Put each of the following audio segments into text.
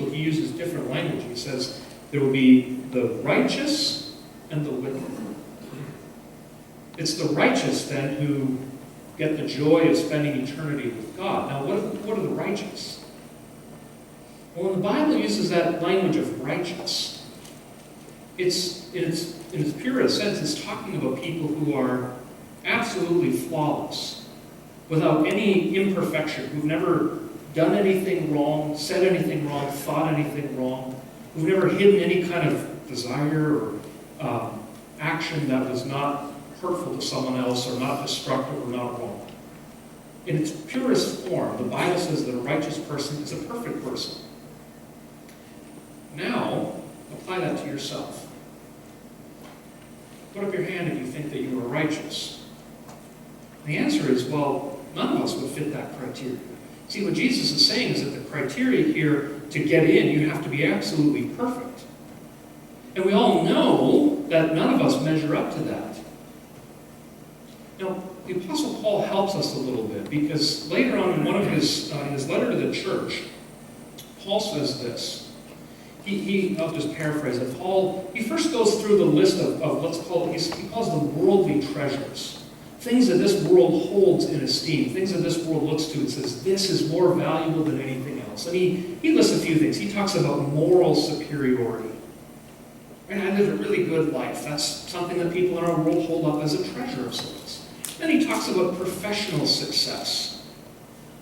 people, he uses different language. He says there will be the righteous and the wicked. It's the righteous then who get the joy of spending eternity with God. Now, what are the righteous? Well, when the Bible uses that language of righteous, it's in its purest sense, it's talking about people who are absolutely flawless, without any imperfection, who've never done anything wrong, said anything wrong, thought anything wrong, who've never hidden any kind of desire or action that was not hurtful to someone else or not destructive or not wrong. In its purest form, the Bible says that a righteous person is a perfect person. Now, apply that to yourself. Put up your hand if you think that you are righteous. The answer is, well, none of us would fit that criteria. See, what Jesus is saying is that the criteria here to get in, you have to be absolutely perfect. And we all know that none of us measure up to that. Now, the Apostle Paul helps us a little bit, because later on in one of his letter to the church, Paul says this. I'll just paraphrase it. Paul, he first goes through the list of let's call it, he calls them worldly treasures. Things that this world holds in esteem, things that this world looks to and says, this is more valuable than anything else. And he lists a few things. He talks about moral superiority. And I live a really good life. That's something that people in our world hold up as a treasure of sorts. Then he talks about professional success.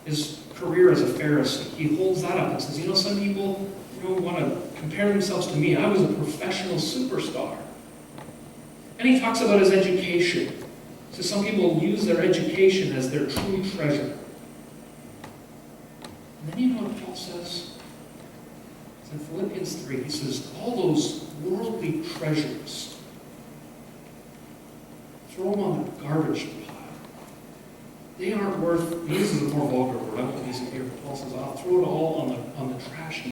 His career as a Pharisee. He holds that up and says, some people want to compare themselves to me. I was a professional superstar. And he talks about his education. So some people use their education as their true treasure. And then you know what Paul says? It's in Philippians 3. He says, all those worldly treasures, throw them on the garbage pile. They aren't worth, he uses a more vulgar word, I won't use it here, but Paul says, I'll throw it all on the trash heap.